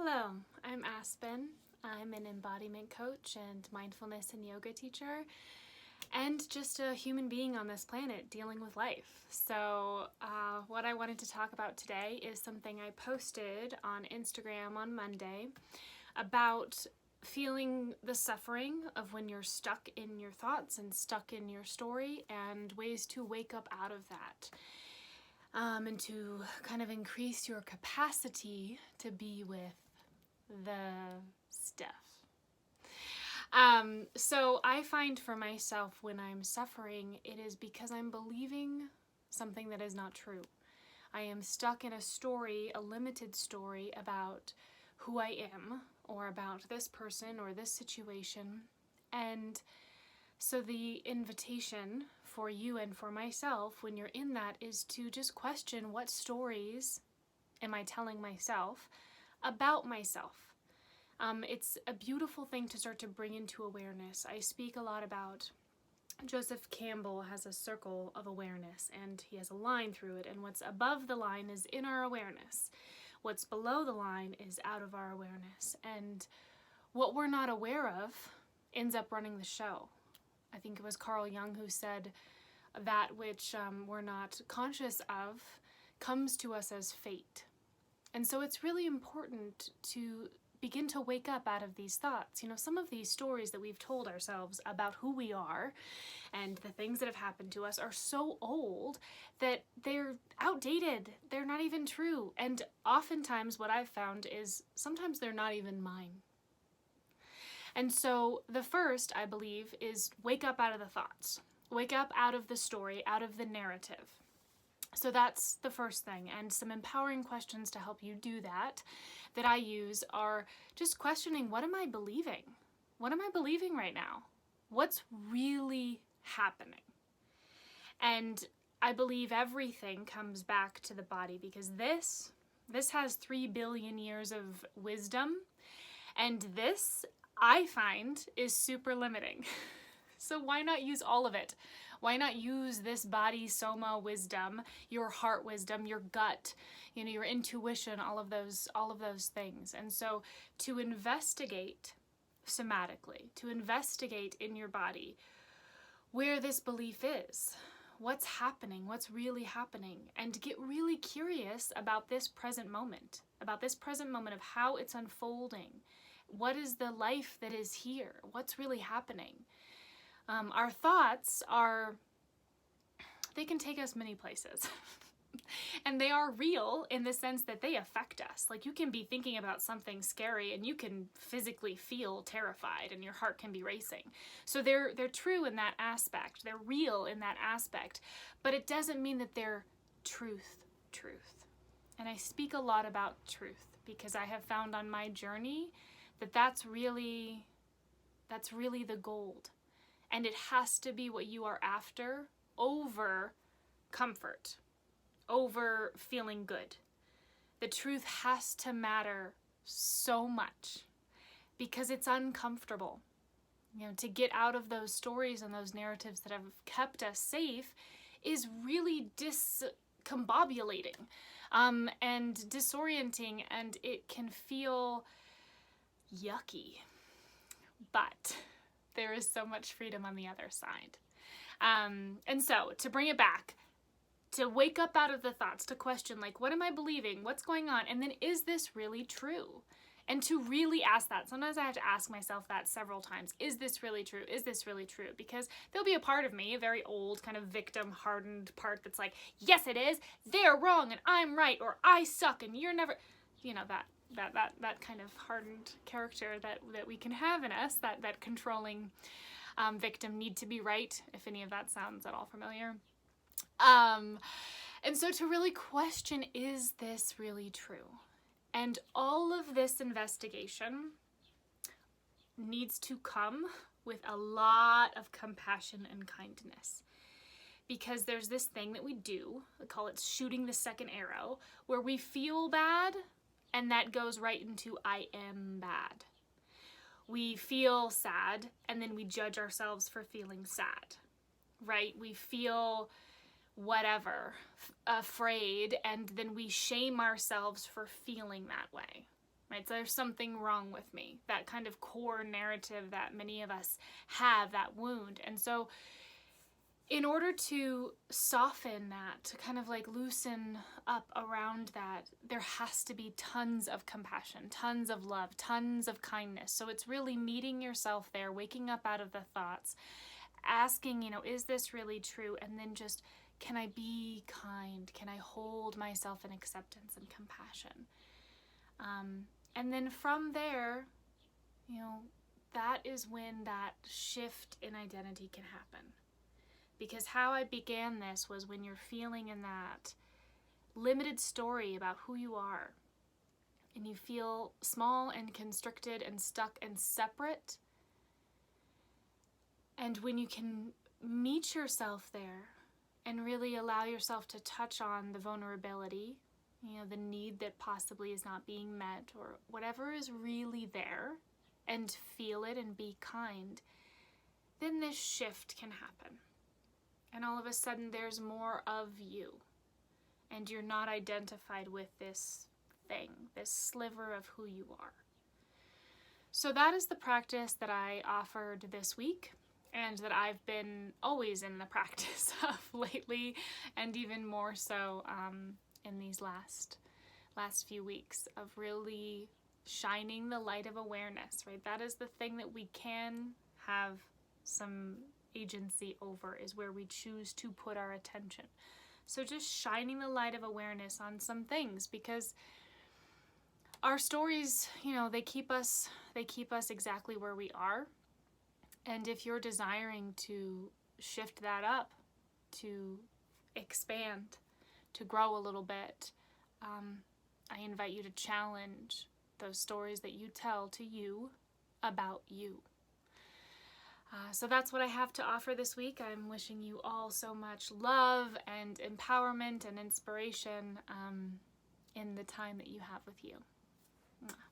Hello, I'm Aspen. I'm an embodiment coach and mindfulness and yoga teacher, and just a human being on this planet dealing with life. So what I wanted to talk about today is something I posted on Instagram on Monday about feeling the suffering of when you're stuck in your thoughts and stuck in your story, and ways to wake up out of that. And to kind of increase your capacity to be with the stuff. So I find for myself when I'm suffering, it is because I'm believing something that is not true. I am stuck in a story, a limited story about who I am, or about this person or this situation. And so the invitation for you and for myself when you're in that is to just question, what stories am I telling myself about myself? It's a beautiful thing to start to bring into awareness. I speak a lot about, Joseph Campbell has a circle of awareness, and he has a line through it, and what's above the line is in our awareness. What's below the line is out of our awareness. And what we're not aware of ends up running the show. I think it was Carl Jung who said that which we're not conscious of comes to us as fate. And so it's really important to begin to wake up out of these thoughts. You know, some of these stories that we've told ourselves about who we are and the things that have happened to us are so old that they're outdated. They're not even true. And oftentimes what I've found is sometimes they're not even mine. And so the first, I believe, is wake up out of the thoughts. Wake up out of the story, out of the narrative. So that's the first thing. And some empowering questions to help you do that I use are just questioning, what am I believing? What am I believing right now? What's really happening? And I believe everything comes back to the body, because this has 3 billion years of wisdom, and this, I find, is super limiting. So why not use all of it? Why not use this body soma wisdom, your heart wisdom, your gut, your intuition, all of those things. And so to investigate somatically, to investigate in your body where this belief is, what's happening, what's really happening, and to get really curious about this present moment of how it's unfolding. What is the life that is here? What's really happening? Our thoughts they can take us many places. And they are real in the sense that they affect us. Like, you can be thinking about something scary and you can physically feel terrified and your heart can be racing. So they're true in that aspect. They're real in that aspect. But it doesn't mean that they're truth. And I speak a lot about truth because I have found on my journey that that's really the gold. And it has to be what you are after over comfort, over feeling good. The truth has to matter so much because it's uncomfortable. To get out of those stories and those narratives that have kept us safe is really discombobulating and disorienting, and it can feel yucky. But there is so much freedom on the other side. And so to bring it back, to wake up out of the thoughts, to question, like, what am I believing? What's going on? And then, is this really true? And to really ask that. Sometimes I have to ask myself that several times. Is this really true? Is this really true? Because there'll be a part of me, a very old kind of victim hardened part that's like, yes, it is. They're wrong and I'm right, or I suck and you're never, that kind of hardened character that we can have in us, that controlling victim, need to be right, if any of that sounds at all familiar. And so to really question, is this really true? And all of this investigation needs to come with a lot of compassion and kindness. Because there's this thing that we do, I call it shooting the second arrow, where we feel bad, and that goes right into I am bad. We feel sad, and then we judge ourselves for feeling sad, right? We feel afraid, and then we shame ourselves for feeling that way. right? So there's something wrong with me, that kind of core narrative that many of us have, that wound. And so in order to soften that, to kind of like loosen up around that, there has to be tons of compassion, tons of love, tons of kindness. So it's really meeting yourself there, waking up out of the thoughts, asking, is this really true? And then just, can I be kind? Can I hold myself in acceptance and compassion? And then from there, that is when that shift in identity can happen. Because how I began this was when you're feeling in that limited story about who you are, and you feel small and constricted and stuck and separate. And when you can meet yourself there and really allow yourself to touch on the vulnerability, the need that possibly is not being met, or whatever is really there, and feel it and be kind, then this shift can happen. And all of a sudden there's more of you, and you're not identified with this thing, this sliver of who you are. So that is the practice that I offered this week, and that I've been always in the practice of lately, and even more so in these last few weeks, of really shining the light of awareness, right? That is the thing that we can have some agency over, is where we choose to put our attention. So just shining the light of awareness on some things, because our stories, they keep us exactly where we are. And if you're desiring to shift that up, to expand, to grow a little bit, I invite you to challenge those stories that you tell to you about you. So that's what I have to offer this week. I'm wishing you all so much love and empowerment and inspiration in the time that you have with you. Mwah.